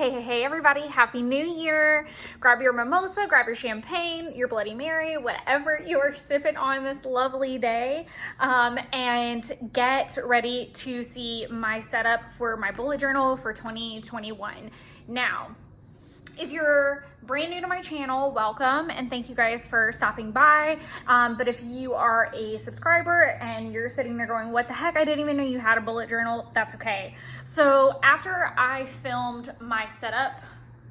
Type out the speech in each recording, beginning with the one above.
Hey everybody, Happy New Year. Grab your mimosa, grab your champagne, your Bloody Mary, whatever you're sipping on this lovely day, and get ready to see my setup for my bullet journal for 2021. Now, if you're brand new to my channel, welcome and thank you guys for stopping by. But if you are a subscriber and you're sitting there going, what the heck, I didn't even know you had a bullet journal, that's okay. So after I filmed my setup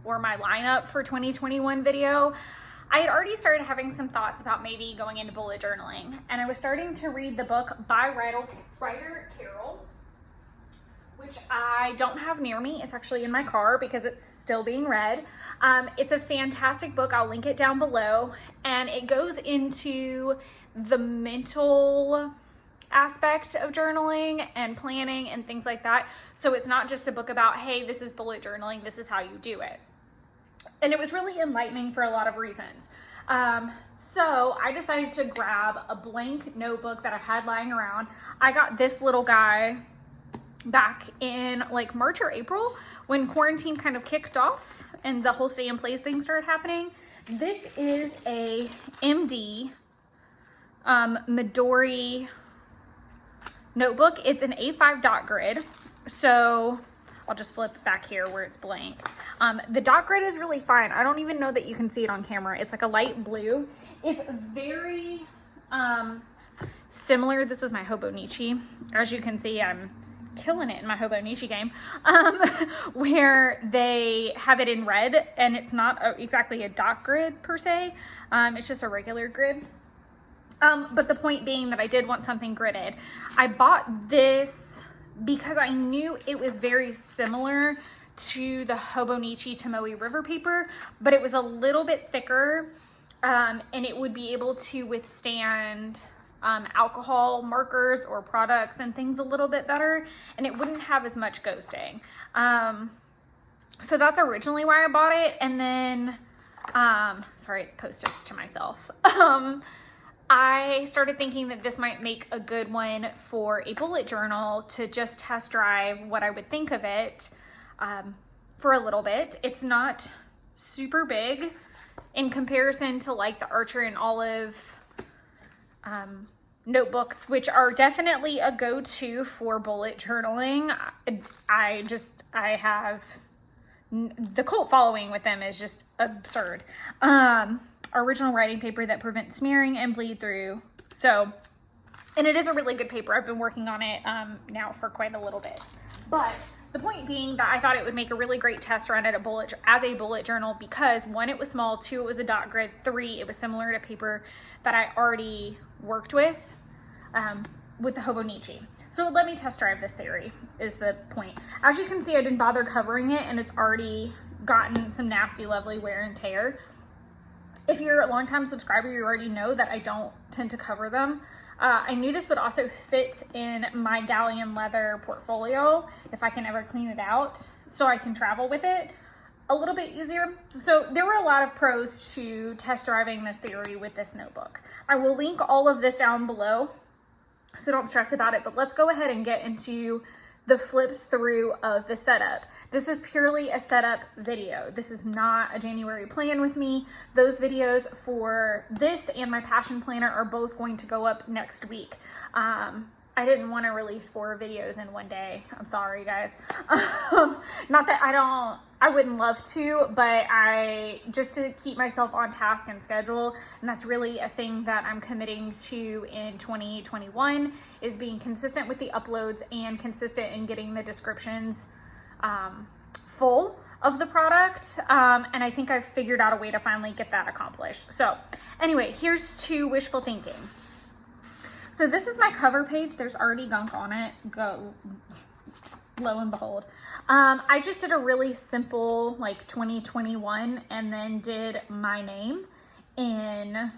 or my lineup for 2021 video, I had already started having some thoughts about maybe going into bullet journaling. And I was starting to read the book by writer Carol, which I don't have near me. It's actually in my car because it's still being read. It's a fantastic book. I'll link it down below. And it goes into the mental aspect of journaling and planning and things like that. So it's not just a book about, hey, this is bullet journaling, this is how you do it. And it was really enlightening for a lot of reasons. So I decided to grab a blank notebook that I had lying around. I got this little guy back in like March or April when quarantine kind of kicked off and the whole stay in place thing started happening. This is a MD Midori notebook. It's an A5 dot grid. So I'll just flip it back here where it's blank. The dot grid is really fine. I don't even know that you can see it on camera. It's like a light blue. It's very similar. This is my Hobonichi. As you can see, I'm killing it in my Hobonichi game, where they have it in red and it's not exactly a dot grid per se. It's just a regular grid. But the point being that I did want something gridded. I bought this because I knew it was very similar to the Hobonichi Tomoe River paper, but it was a little bit thicker, and it would be able to withstand alcohol markers or products and things a little bit better, and it wouldn't have as much ghosting. So that's originally why I bought it. And then, sorry, it's Post-its to myself. I started thinking that this might make a good one for a bullet journal to just test drive what I would think of it for a little bit. It's not super big in comparison to like the Archer and Olive notebooks, which are definitely a go-to for bullet journaling. I have the cult following with them is just absurd. Original writing paper that prevents smearing and bleed through. So, and it is a really good paper. I've been working on it now for quite a little bit. But the point being that I thought it would make a really great test run at as a bullet journal because 1, it was small, 2, it was a dot grid, 3, it was similar to paper that I already worked with the Hobonichi. So let me test drive this theory is the point. As you can see, I didn't bother covering it and it's already gotten some nasty, lovely wear and tear. If you're a longtime subscriber, you already know that I don't tend to cover them. I knew this would also fit in my galleon leather portfolio if I can ever clean it out so I can travel with it a little bit easier. So there were a lot of pros to test driving this theory with this notebook. I will link all of this down below, so don't stress about it, but let's go ahead and get into the flip through of the setup. This is purely a setup video. This is not a January plan with me. Those videos for this and my passion planner are both going to go up next week. I didn't want to release 4 videos in one day. I'm sorry, guys. Not that I wouldn't love to, but just to keep myself on task and schedule, and that's really a thing that I'm committing to in 2021, is being consistent with the uploads and consistent in getting the descriptions full of the product. And I think I've figured out a way to finally get that accomplished. So anyway, here's to wishful thinking. So this is my cover page. There's already gunk on it. Lo and behold. I just did a really simple like 2021 and then did my name in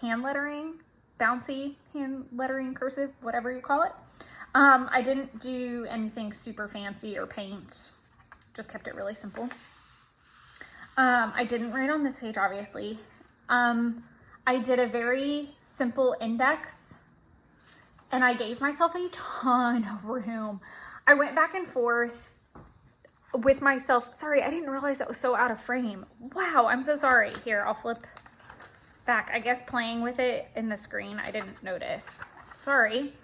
hand lettering, bouncy hand lettering, cursive, whatever you call it. I didn't do anything super fancy or paint. Just kept it really simple. I didn't write on this page, obviously. I did a very simple index and I gave myself a ton of room. I went back and forth with myself. Sorry, I didn't realize that was so out of frame. Wow, I'm so sorry. Here, I'll flip back. I guess playing with it in the screen, I didn't notice. Sorry.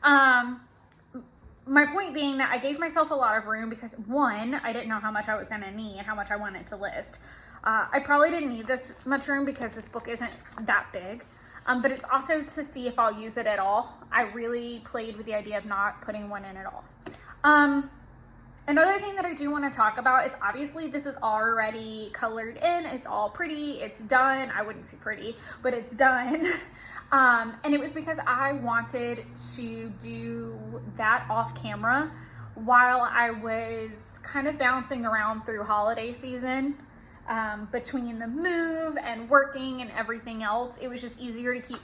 My point being that I gave myself a lot of room because, one, I didn't know how much I was going to need and how much I wanted to list. I probably didn't need this much room because this book isn't that big, but it's also to see if I'll use it at all. I really played with the idea of not putting one in at all. Another thing that I do want to talk about is obviously this is already colored in. It's all pretty. It's done. I wouldn't say pretty, but it's done. And it was because I wanted to do that off camera while I was kind of bouncing around through holiday season. Between the move and working and everything else, it was just easier to keep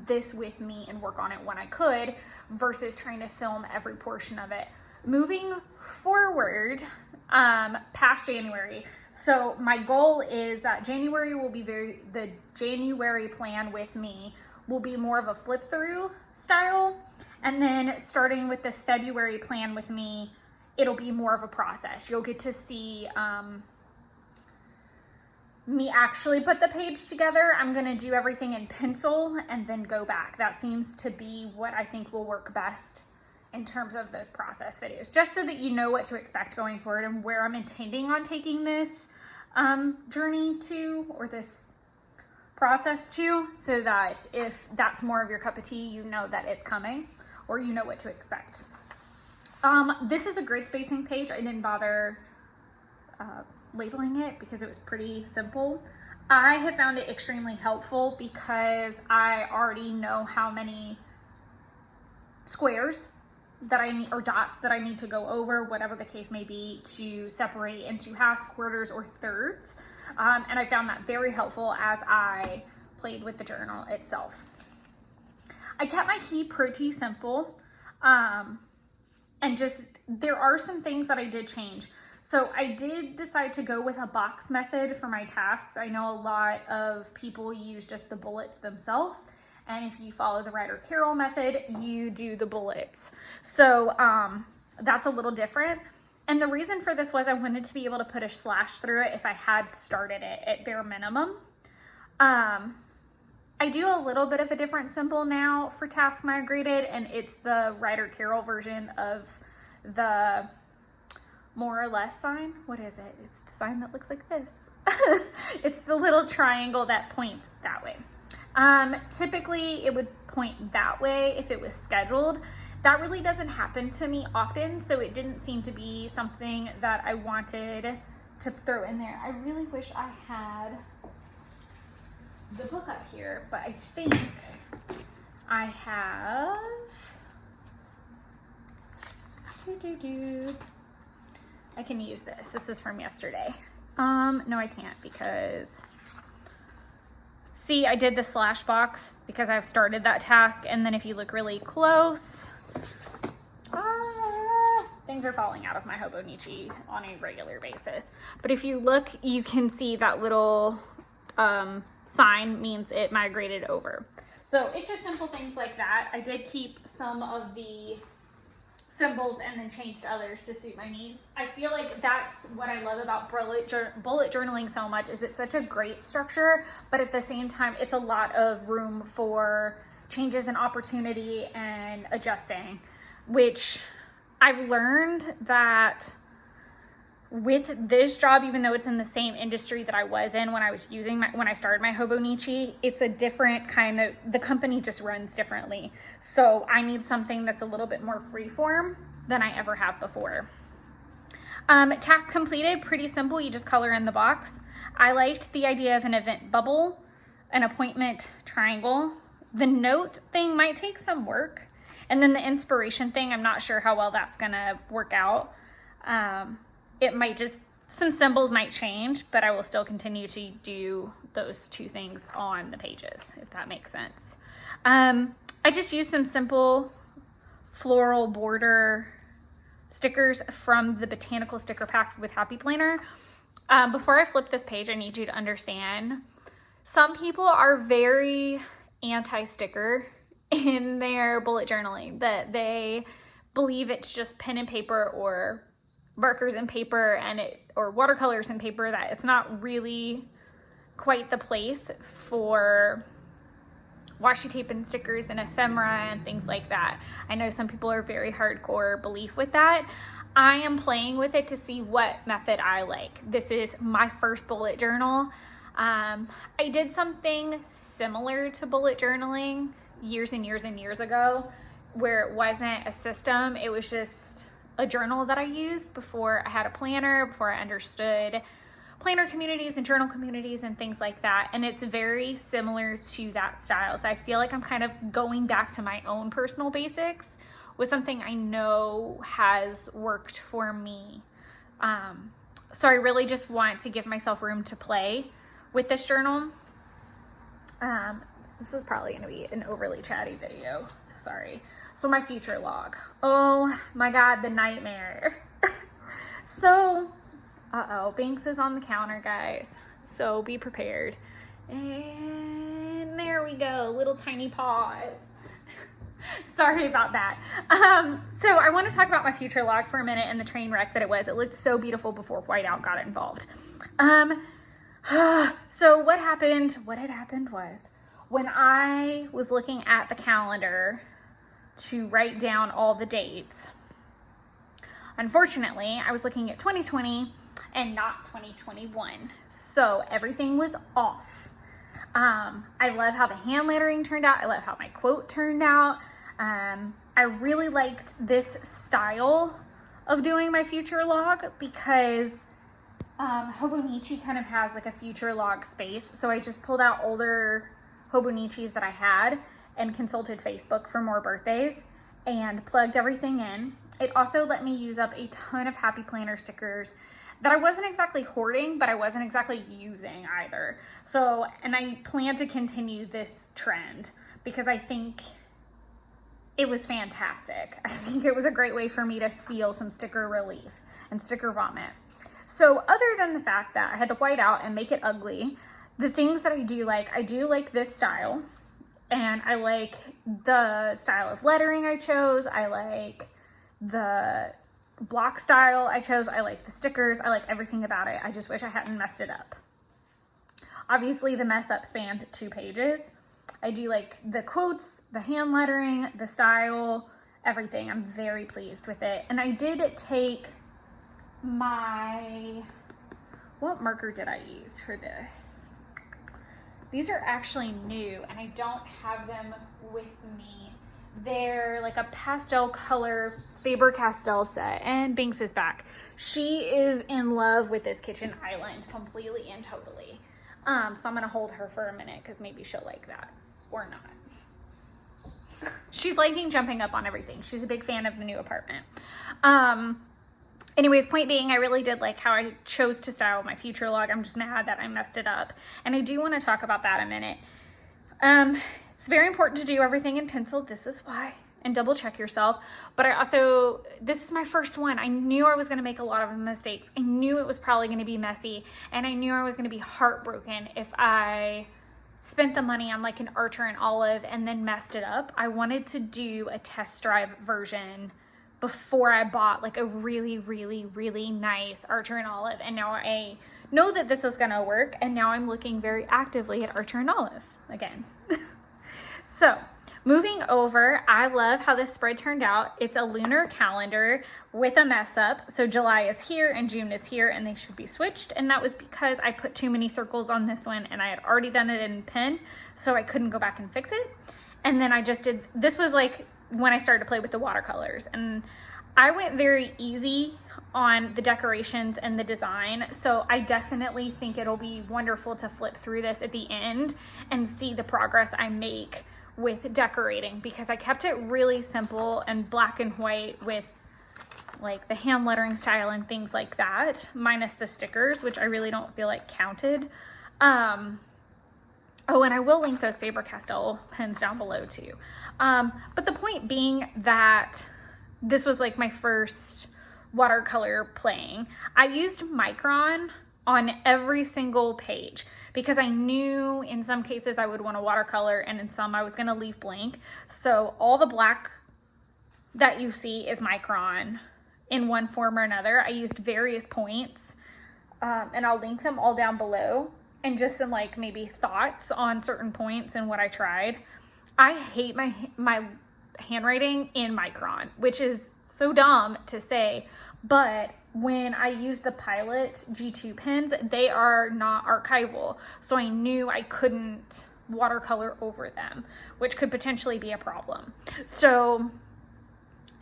this with me and work on it when I could versus trying to film every portion of it. Moving forward, past January. So my goal is that January will be the January plan with me will be more of a flip through style. And then starting with the February plan with me, it'll be more of a process. You'll get to see, me actually put the page together. I'm gonna do everything in pencil and then go back. That seems to be what I think will work best in terms of those process videos, just so that you know what to expect going forward and where I'm intending on taking this journey to, or this process to, so that if that's more of your cup of tea, you know that it's coming or you know what to expect. This is a grid spacing page. I didn't bother labeling it because it was pretty simple. I have found it extremely helpful because I already know how many squares that I need, or dots that I need to go over, whatever the case may be, to separate into halves, quarters, or thirds. And I found that very helpful as I played with the journal itself. I kept my key pretty simple, and just, there are some things that I did change. So I did decide to go with a box method for my tasks. I know a lot of people use just the bullets themselves. And if you follow the Ryder Carroll method, you do the bullets. So that's a little different. And the reason for this was I wanted to be able to put a slash through it if I had started it at bare minimum. I do a little bit of a different symbol now for task migrated, and it's the Ryder Carroll version of the more or less sign. What is it? It's the sign that looks like this. It's the little triangle that points that way. Typically it would point that way if it was scheduled. That really doesn't happen to me often, so it didn't seem to be something that I wanted to throw in there. I really wish I had the book up here, but I think I have, I can use this. This is from yesterday. No, I can't because, see, I did the slash box because I've started that task. And then if you look really close, things are falling out of my Hobonichi on a regular basis. But if you look, you can see that little sign means it migrated over. So it's just simple things like that. I did keep some of the symbols and then changed others to suit my needs. I feel like that's what I love about bullet journaling so much, is it's such a great structure, but at the same time, it's a lot of room for changes and opportunity and adjusting, which I've learned that with this job, even though it's in the same industry that I was in when I was using when I started my Hobonichi, it's a different kind of, the company just runs differently. So I need something that's a little bit more freeform than I ever have before. Task completed, pretty simple. You just color in the box. I liked the idea of an event bubble, an appointment triangle. The note thing might take some work. And then the inspiration thing, I'm not sure how well that's gonna work out. It might just, some symbols might change, but I will still continue to do those two things on the pages, if that makes sense. I just used some simple floral border stickers from the Botanical Sticker Pack with Happy Planner. Before I flip this page, I need you to understand, some people are very anti-sticker in their bullet journaling, that they believe it's just pen and paper or markers and paper or watercolors and paper that it's not really quite the place for washi tape and stickers and ephemera and things like that. I know some people are very hardcore belief with that. I am playing with it to see what method I like. This is my first bullet journal. I did something similar to bullet journaling years and years and years ago, where it wasn't a system. It was just a journal that I used before I had a planner, before I understood planner communities and journal communities and things like that. And it's very similar to that style. So I feel like I'm kind of going back to my own personal basics with something I know has worked for me. So I really just want to give myself room to play with this journal. This is probably going to be an overly chatty video, so sorry. So my future log. Oh my God, the nightmare. So, Banks is on the counter, guys. So be prepared. And there we go, little tiny paws. Sorry about that. So I want to talk about my future log for a minute and the train wreck that it was. It looked so beautiful before whiteout got involved. So what had happened was, when I was looking at the calendar to write down all the dates, unfortunately, I was looking at 2020 and not 2021. So everything was off. I love how the hand lettering turned out. I love how my quote turned out. I really liked this style of doing my future log because Hobonichi kind of has like a future log space. So I just pulled out older Hobonichis that I had and consulted Facebook for more birthdays and plugged everything in. It also let me use up a ton of Happy Planner stickers that I wasn't exactly hoarding, but I wasn't exactly using either. So, and I plan to continue this trend because I think it was fantastic. I think it was a great way for me to feel some sticker relief and sticker vomit. So other than the fact that I had to white out and make it ugly, the things that I do like this style, and I like the style of lettering I chose. I like the block style I chose. I like the stickers. I like everything about it. I just wish I hadn't messed it up. Obviously the mess up spanned 2 pages. I do like the quotes, the hand lettering, the style, everything. I'm very pleased with it. And I did take what marker did I use for this? These are actually new and I don't have them with me. They're like a pastel color Faber-Castell set, and Binks is back. She is in love with this kitchen island completely and totally. So I'm gonna hold her for a minute because maybe she'll like that or not. She's liking jumping up on everything. She's a big fan of the new apartment. Anyways, point being, I really did like how I chose to style my future log. I'm just mad that I messed it up. And I do want to talk about that a minute. It's very important to do everything in pencil. This is why. And double check yourself. But this is my first one. I knew I was going to make a lot of mistakes. I knew it was probably going to be messy. And I knew I was going to be heartbroken if I spent the money on like an Archer and Olive and then messed it up. I wanted to do a test drive version before I bought like a really, really, really nice Archer and Olive. And now I know that this is gonna work. And now I'm looking very actively at Archer and Olive again. So moving over, I love how this spread turned out. It's a lunar calendar with a mess up. So July is here and June is here and they should be switched. And that was because I put too many circles on this one and I had already done it in pen. So I couldn't go back and fix it. And then I just did, this was like when I started to play with the watercolors, and I went very easy on the decorations and the design. So I definitely think it'll be wonderful to flip through this at the end and see the progress I make with decorating, because I kept it really simple and black and white with like the hand lettering style and things like that, minus the stickers, which I really don't feel like counted. Oh, and I will link those Faber-Castell pens down below too. But the point being that this was like my first watercolor playing. I used Micron on every single page because I knew in some cases I would want a watercolor and in some I was gonna leave blank. So all the black that you see is Micron. in one form or another. I used various points, and I'll link them all down below, and just some like maybe thoughts on certain points and what I tried. I hate my handwriting in micron, which is so dumb to say, but when I use the Pilot G2 pens, they are not archival. So I knew I couldn't watercolor over them, which could potentially be a problem. So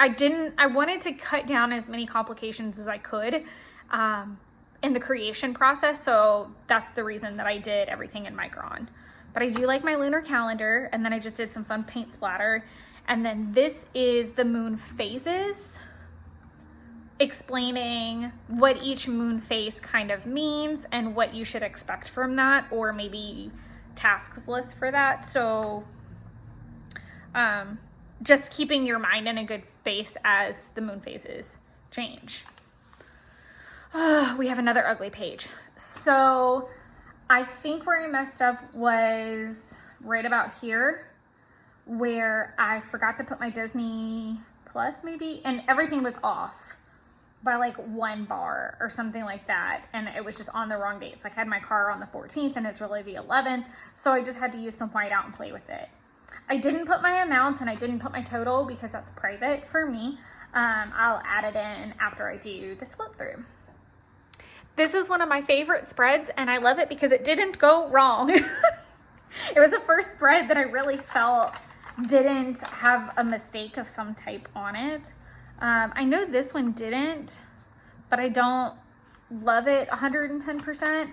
I wanted to cut down as many complications as I could in the creation process. So that's the reason that I did everything in micron. But I do like my lunar calendar, and then I just did some fun paint splatter. And then this is the moon phases, explaining what each moon phase kind of means and what you should expect from that, or maybe tasks list for that. So just keeping your mind in a good space as the moon phases change. We have another ugly page. So I think where I messed up was right about here, where I forgot to put my Disney Plus maybe, and everything was off by like 1 bar or something like that, and it was just on the wrong dates. Like I had my car on the 14th and it's really the 11th, so I just had to use some white out and play with it. I didn't put my amounts and I didn't put my total because that's private for me. I'll add it in after I do this flip through. This is one of my favorite spreads, and I love it because it didn't go wrong. It was the first spread that I really felt didn't have a mistake of some type on it. I know this one didn't, but I don't love it 110%.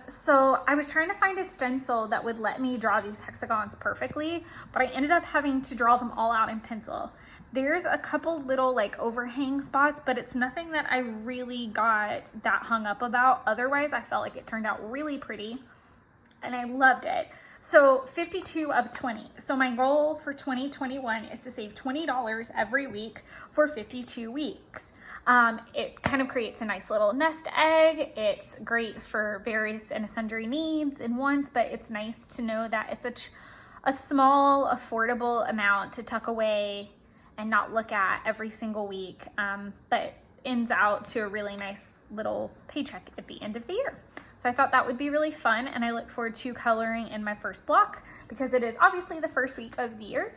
So I was trying to find a stencil that would let me draw these hexagons perfectly, but I ended up having to draw them all out in pencil. There's a couple little like overhang spots, but it's nothing that I really got that hung up about. Otherwise, I felt like it turned out really pretty and I loved it. So 52 of 20. So my goal for 2021 is to save $20 every week for 52 weeks. It kind of creates a nice little nest egg. It's great for various and sundry needs and wants, but it's nice to know that it's a small, affordable amount to tuck away and not look at every single week, but ends out to a really nice little paycheck at the end of the year. So I thought that would be really fun, and I look forward to coloring in my first block because it is obviously the first week of the year,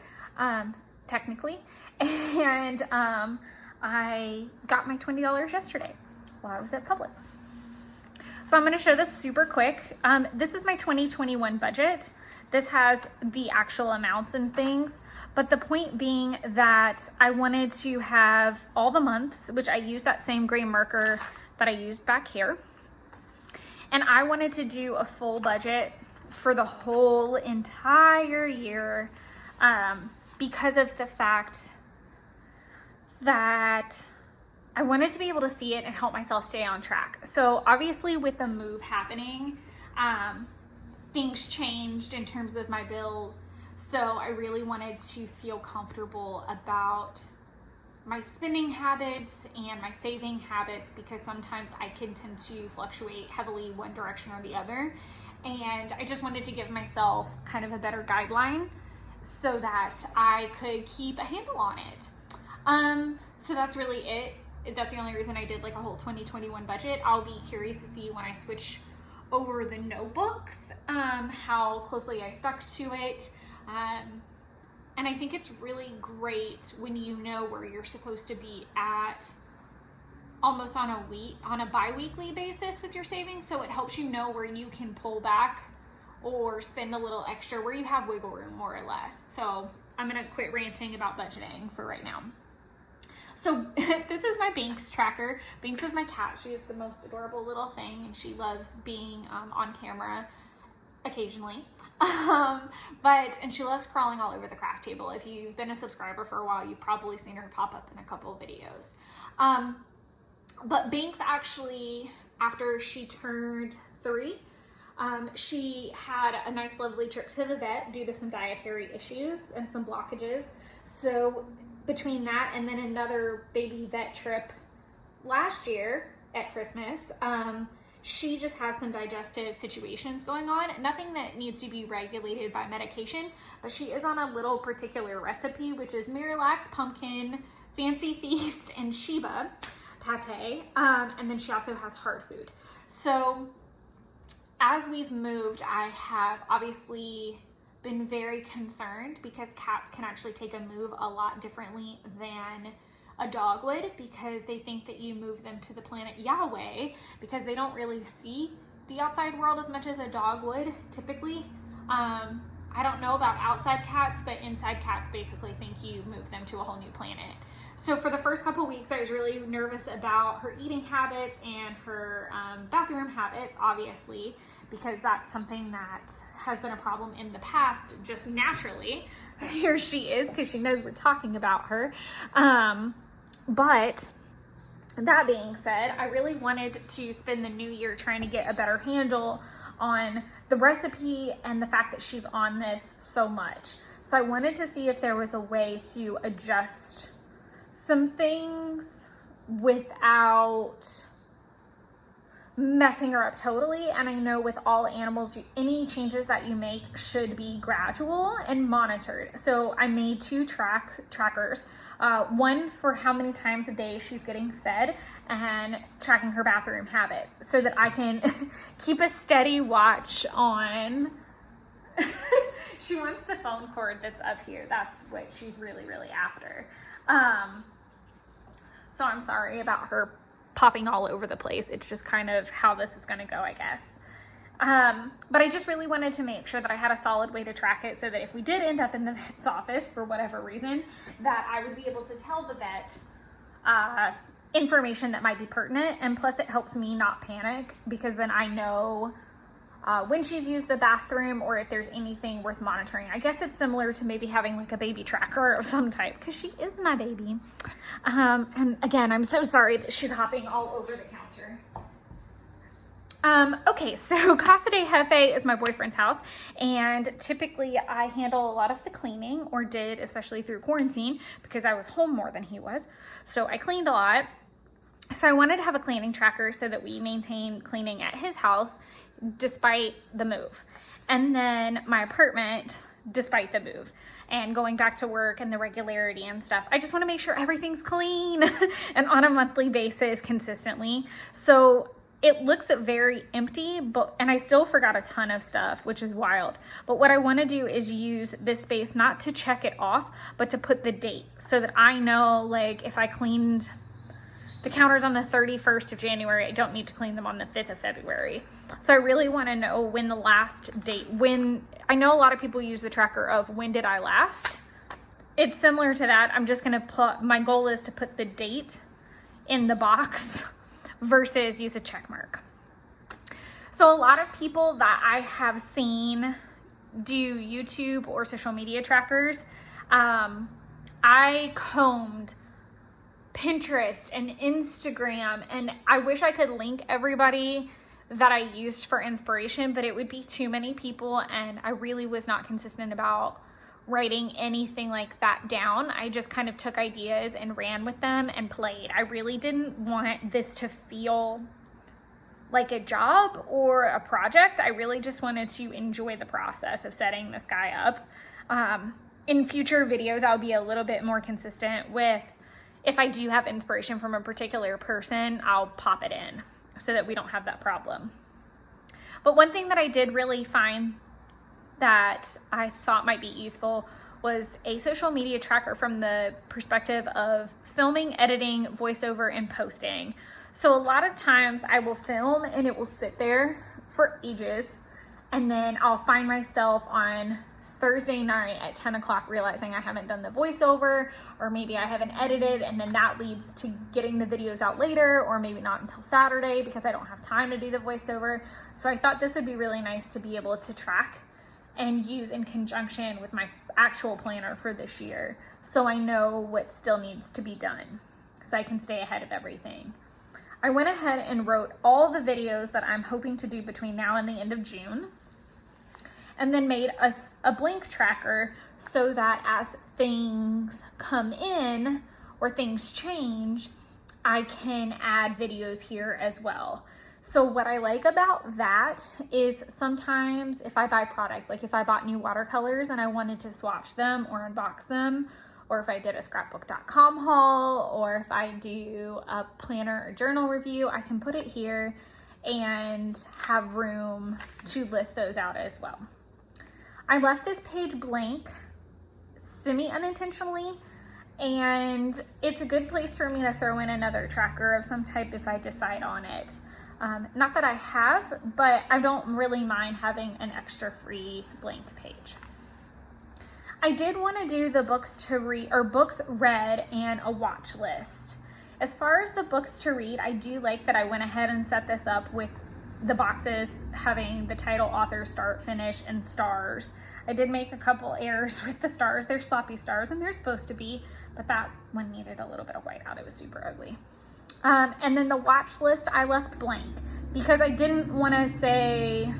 technically. And I got my $20 yesterday while I was at Publix. So I'm going to show this super quick. This is my 2021 budget. This has the actual amounts and things, but the point being that I wanted to have all the months, which I used that same gray marker that I used back here. And I wanted to do a full budget for the whole entire year because of the fact that I wanted to be able to see it and help myself stay on track. So obviously with the move happening, things changed in terms of my bills. So I really wanted to feel comfortable about my spending habits and my saving habits, because sometimes I can tend to fluctuate heavily one direction or the other. And I just wanted to give myself kind of a better guideline so that I could keep a handle on it. So that's really it. That's the only reason I did like a whole 2021 budget. I'll be curious to see when I switch over the notebooks, how closely I stuck to it. And I think it's really great when you know where you're supposed to be at almost on a bi-weekly basis with your savings. So it helps you know where you can pull back or spend a little extra, where you have wiggle room more or less. So I'm gonna quit ranting about budgeting for right now. So this is my Binks tracker. Binks is my cat. She is the most adorable little thing, and she loves being on camera occasionally. And she loves crawling all over the craft table. If you've been a subscriber for a while, you've probably seen her pop up in a couple of videos. But Binks actually, after she turned 3, she had a nice lovely trip to the vet due to some dietary issues and some blockages. So between that and then another baby vet trip last year at Christmas, she just has some digestive situations going on. Nothing that needs to be regulated by medication, but she is on a little particular recipe, which is Miralax pumpkin Fancy Feast and Sheba pate. And then she also has hard food. So as we've moved, I have obviously been very concerned because cats can actually take a move a lot differently than a dog would, because they think that you move them to the planet Yahweh, because they don't really see the outside world as much as a dog would typically. I don't know about outside cats, but inside cats basically think you move them to a whole new planet. So for the first couple weeks, I was really nervous about her eating habits and her bathroom habits, obviously, because that's something that has been a problem in the past, just naturally. Here she is, because she knows we're talking about her. But that being said, I really wanted to spend the new year trying to get a better handle on the recipe and the fact that she's on this so much. So I wanted to see if there was a way to adjust some things without messing her up totally. And I know with all animals, any changes that you make should be gradual and monitored. So I made two trackers. One for how many times a day she's getting fed, and tracking her bathroom habits, so that I can keep a steady watch on. She wants the phone cord that's up here. That's what she's really, really after. So I'm sorry about her popping all over the place. It's just kind of how this is going to go, I guess. But I just really wanted to make sure that I had a solid way to track it, so that if we did end up in the vet's office for whatever reason, that I would be able to tell the vet information that might be pertinent. And plus it helps me not panic, because then I know when she's used the bathroom, or if there's anything worth monitoring. I guess it's similar to maybe having like a baby tracker of some type, because she is my baby. And again, I'm so sorry that she's hopping all over the counter. Okay, so Casa de Jefe is my boyfriend's house, and typically I handle a lot of the cleaning, or did, especially through quarantine, because I was home more than he was. So I cleaned a lot. So I wanted to have a cleaning tracker so that we maintain cleaning at his house despite the move. And then my apartment despite the move. And going back to work and the regularity and stuff. I just want to make sure everything's clean and on a monthly basis consistently. So it looks very empty, and I still forgot a ton of stuff, which is wild. But what I want to do is use this space not to check it off, but to put the date, so that I know, like, if I cleaned the counters on the 31st of January, I don't need to clean them on the 5th of February. So I really want to know when the last date, I know a lot of people use the tracker of when did I last. It's similar to that. I'm just going to my goal is to put the date in the box versus use a check mark. So a lot of people that I have seen do YouTube or social media trackers. I combed Pinterest and Instagram, and I wish I could link everybody that I used for inspiration, but it would be too many people, and I really was not consistent about writing anything like that down. I just kind of took ideas and ran with them and played. I really didn't want this to feel like a job or a project. I really just wanted to enjoy the process of setting this guy up. In future videos, I'll be a little bit more consistent with, if I do have inspiration from a particular person, I'll pop it in so that we don't have that problem. But one thing that I did really find that I thought might be useful was a social media tracker from the perspective of filming, editing, voiceover, and posting. So a lot of times I will film and it will sit there for ages, and then I'll find myself on Thursday night at 10 o'clock realizing I haven't done the voiceover, or maybe I haven't edited, and then that leads to getting the videos out later, or maybe not until Saturday because I don't have time to do the voiceover. So I thought this would be really nice to be able to track and use in conjunction with my actual planner for this year, so I know what still needs to be done, so I can stay ahead of everything. I went ahead and wrote all the videos that I'm hoping to do between now and the end of June, and then made a blank tracker so that as things come in or things change, I can add videos here as well. So what I like about that is sometimes if I buy product, like if I bought new watercolors and I wanted to swatch them or unbox them, or if I did a scrapbook.com haul, or if I do a planner or journal review, I can put it here and have room to list those out as well. I left this page blank semi-unintentionally, and it's a good place for me to throw in another tracker of some type if I decide on it. Not that I have, but I don't really mind having an extra free blank page. I did want to do the books to read, or books read, and a watch list. As far as the books to read, I do like that I went ahead and set this up with the boxes having the title, author, start, finish, and stars. I did make a couple errors with the stars. They're sloppy stars, and they're supposed to be, but that one needed a little bit of whiteout. It was super ugly. And then the watch list I left blank because I didn't want to say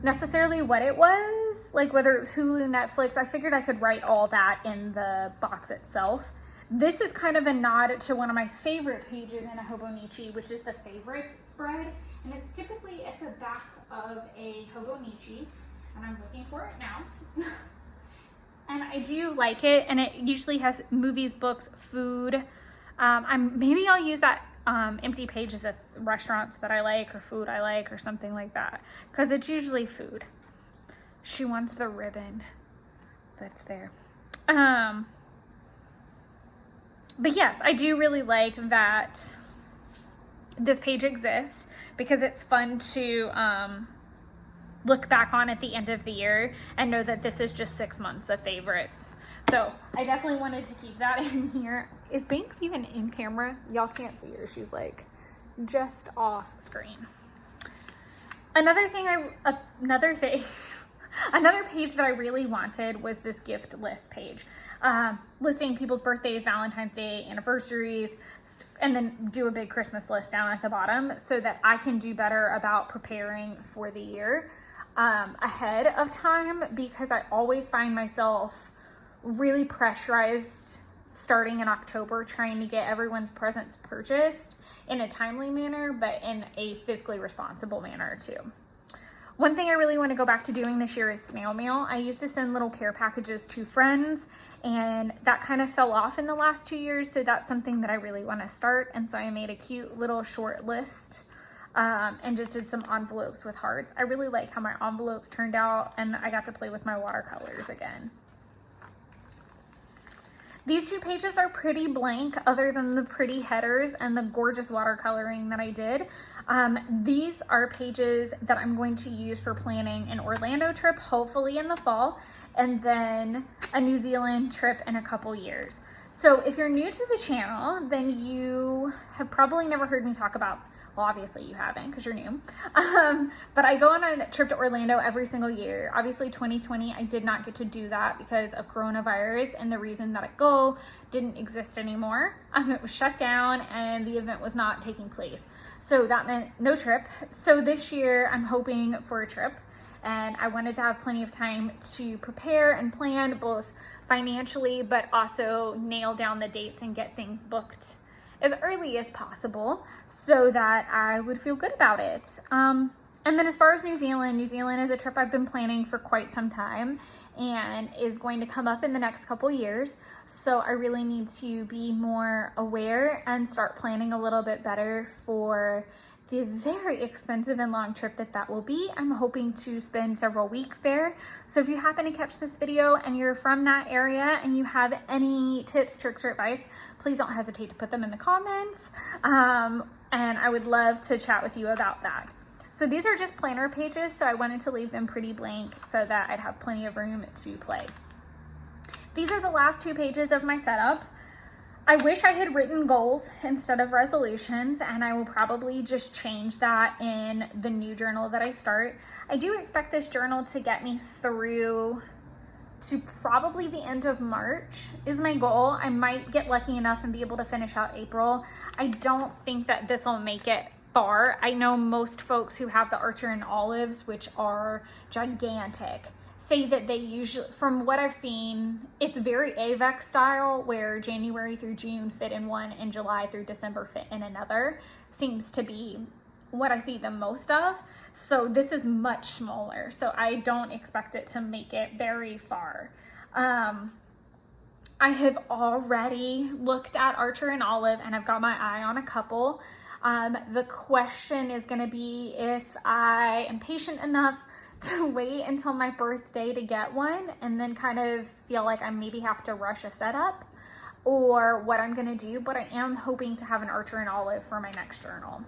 necessarily what it was, like whether it was Hulu, Netflix. I figured I could write all that in the box itself. This is kind of a nod to one of my favorite pages in a Hobonichi, which is the favorites spread. And it's typically at the back of a Hobonichi, and I'm looking for it now. And I do like it, and it usually has movies, books, food. Maybe I'll use that empty pages of restaurants that I like, or food I like, or something like that, because it's usually food. She wants the ribbon that's there. But yes, I do really like that this page exists because it's fun to look back on at the end of the year and know that this is just 6 months of favorites. So I definitely wanted to keep that in here. Is Banks even in camera? Y'all can't see her. She's like just off screen. Another page that I really wanted was this gift list page. Listing people's birthdays, Valentine's Day, anniversaries, and then do a big Christmas list down at the bottom so that I can do better about preparing for the year ahead of time, because I always find myself really pressurized starting in October trying to get everyone's presents purchased in a timely manner, but in a fiscally responsible manner too. One thing I really want to go back to doing this year is snail mail. I used to send little care packages to friends, and that kind of fell off in the last 2 years, so that's something that I really want to start. And so I made a cute little short list and just did some envelopes with hearts. I really like how my envelopes turned out, and I got to play with my watercolors again. These two pages are pretty blank other than the pretty headers and the gorgeous watercoloring that I did. These are pages that I'm going to use for planning an Orlando trip, hopefully in the fall, and then a New Zealand trip in a couple years. So if you're new to the channel, then you have probably never heard me talk about, well, obviously you haven't because you're new, but I go on a trip to Orlando every single year. Obviously 2020, I did not get to do that because of coronavirus, and the reason that I go didn't exist anymore. It was shut down and the event was not taking place. So that meant no trip. So this year I'm hoping for a trip, and I wanted to have plenty of time to prepare and plan both financially, but also nail down the dates and get things booked as early as possible so that I would feel good about it. And then as far as New Zealand is a trip I've been planning for quite some time and is going to come up in the next couple years. So I really need to be more aware and start planning a little bit better for the very expensive and long trip that will be. I'm hoping to spend several weeks there. So if you happen to catch this video and you're from that area and you have any tips, tricks, or advice, please don't hesitate to put them in the comments. And I would love to chat with you about that. So these are just planner pages, so I wanted to leave them pretty blank so that I'd have plenty of room to play. These are the last 2 pages of my setup. I wish I had written goals instead of resolutions, and I will probably just change that in the new journal that I start. I do expect this journal to get me through to probably the end of March is my goal. I might get lucky enough and be able to finish out April. I don't think that this will make it far. I know most folks who have the Archer and Olives, which are gigantic, say that they usually, from what I've seen, it's very AVEX style where January through June fit in one and July through December fit in another. Seems to be what I see the most of. So this is much smaller, so I don't expect it to make it very far. I have already looked at Archer and Olive, and I've got my eye on a couple. The question is going to be if I am patient enough to wait until my birthday to get one and then kind of feel like I maybe have to rush a setup, or what I'm going to do. But I am hoping to have an Archer and Olive for my next journal,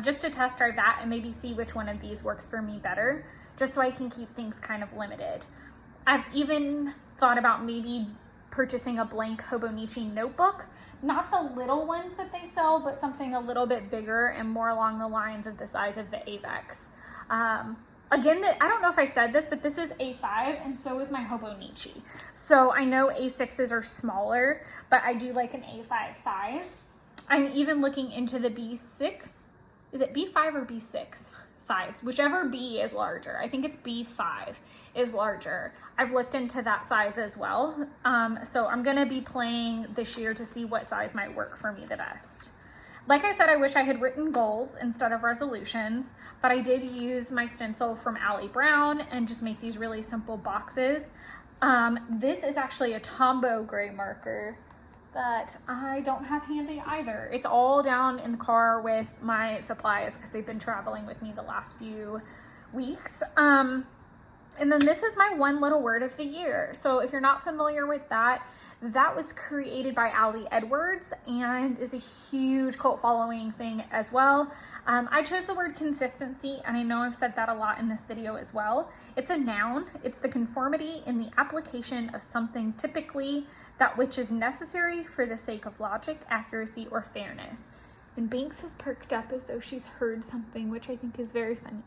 just to test drive that and maybe see which one of these works for me better, just so I can keep things kind of limited. I've even thought about maybe purchasing a blank Hobonichi notebook, not the little ones that they sell, but something a little bit bigger and more along the lines of the size of the Avex. Again, I don't know if I said this, but this is A5 and so is my Hobonichi. So I know A6s are smaller, but I do like an A5 size. I'm even looking into the B6. Is it B5 or B6 size? Whichever B is larger. I think it's B5 is larger. I've looked into that size as well. So I'm gonna be playing this year to see what size might work for me the best. Like I said, I wish I had written goals instead of resolutions, but I did use my stencil from Allie Brown and just make these really simple boxes. This is actually a Tombow gray marker that I don't have handy either. It's all down in the car with my supplies because they've been traveling with me the last few weeks. And then this is my one little word of the year. So if you're not familiar with that, that was created by Ali Edwards and is a huge cult following thing as well. I chose the word consistency, and I know I've said that a lot in this video as well. It's a noun. It's the conformity in the application of something, typically that which is necessary for the sake of logic, accuracy, or fairness. And Banks has perked up as though she's heard something, which I think is very funny.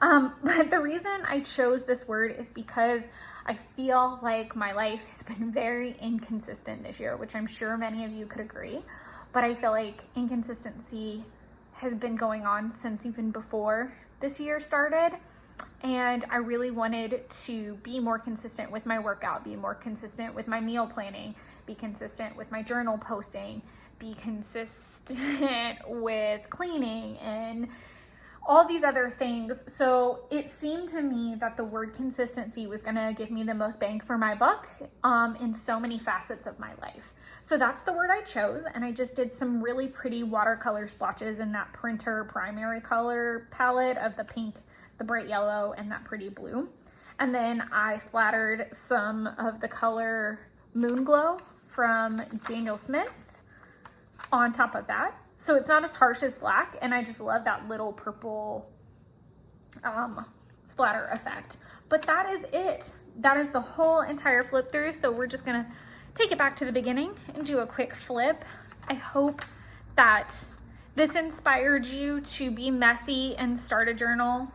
But the reason I chose this word is because I feel like my life has been very inconsistent this year, which I'm sure many of you could agree. But I feel like inconsistency has been going on since even before this year started. And I really wanted to be more consistent with my workout, be more consistent with my meal planning, be consistent with my journal posting, be consistent with cleaning and all these other things. So it seemed to me that the word consistency was gonna give me the most bang for my buck in so many facets of my life. So that's the word I chose, and I just did some really pretty watercolor splotches in that printer primary color palette of the pink, the bright yellow, and that pretty blue. And then I splattered some of the color Moon Glow from Daniel Smith on top of that. So it's not as harsh as black, and I just love that little purple splatter effect. But that is it. That is the whole entire flip through. So we're just gonna take it back to the beginning and do a quick flip. I hope that this inspired you to be messy and start a journal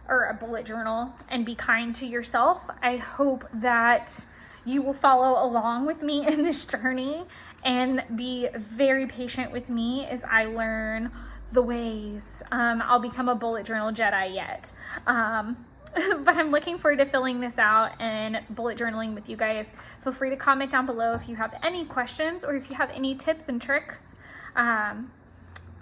or a bullet journal and be kind to yourself. I hope that you will follow along with me in this journey and be very patient with me as I learn the ways. I'll become a bullet journal Jedi yet. But I'm looking forward to filling this out and bullet journaling with you guys. Feel free to comment down below if you have any questions or if you have any tips and tricks.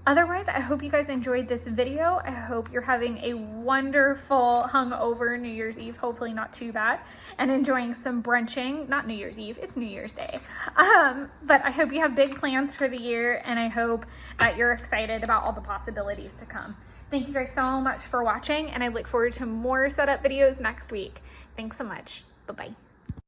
Otherwise, I hope you guys enjoyed this video. I hope you're having a wonderful hungover New Year's Eve, hopefully not too bad, and enjoying some brunching. Not New Year's Eve, it's New Year's Day. But I hope you have big plans for the year, and I hope that you're excited about all the possibilities to come. Thank you guys so much for watching, and I look forward to more setup videos next week. Thanks so much. Bye-bye.